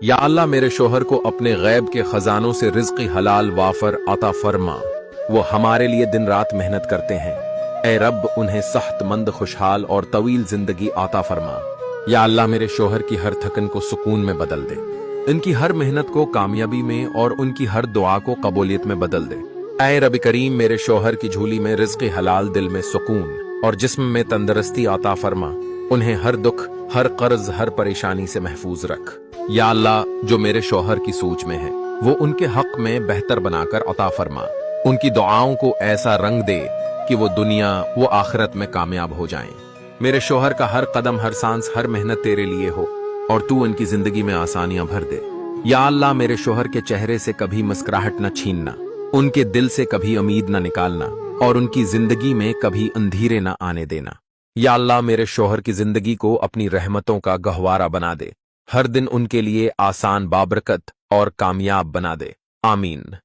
या अल्लाह मेरे शोहर को अपने गैब के खजानों से रिज़्क़ हलाल वाफर अता फरमा। वो हमारे लिए दिन रात मेहनत करते हैं। ऐ रब उन्हें सेहतमंद खुशहाल और तवील जिंदगी अता फरमा। या अल्लाह मेरे शोहर की हर थकन को सुकून में बदल दे, इनकी हर मेहनत को कामयाबी में और उनकी हर दुआ को कबूलियत में बदल दे। ऐ रब करीम मेरे शोहर की झोली में रिज़्क़ हलाल, दिल में सुकून और जिस्म में तंदुरुस्ती अता फरमा। उन्हें हर दुख, हर कर्ज, हर परेशानी से महफूज रख। या अल्लाह जो मेरे शोहर की सोच में है वो उनके हक में बेहतर बनाकर अता फरमा। उनकी दुआओं को ऐसा रंग दे कि वो दुनिया वो आखिरत में कामयाब हो जाएं। मेरे शोहर का हर कदम, हर सांस, हर मेहनत तेरे लिए हो और तू उनकी जिंदगी में आसानियां भर दे। या अल्लाह मेरे शोहर के चेहरे से कभी मुस्कुराहट न छीनना, उनके दिल से कभी उम्मीद न निकालना और उनकी जिंदगी में कभी अंधेरे न आने देना। या अल्लाह मेरे शोहर की जिंदगी को अपनी रहमतों का गहवारा बना दे, हर दिन उनके लिए आसान, बाबरकत और कामयाब बना दे। आमीन।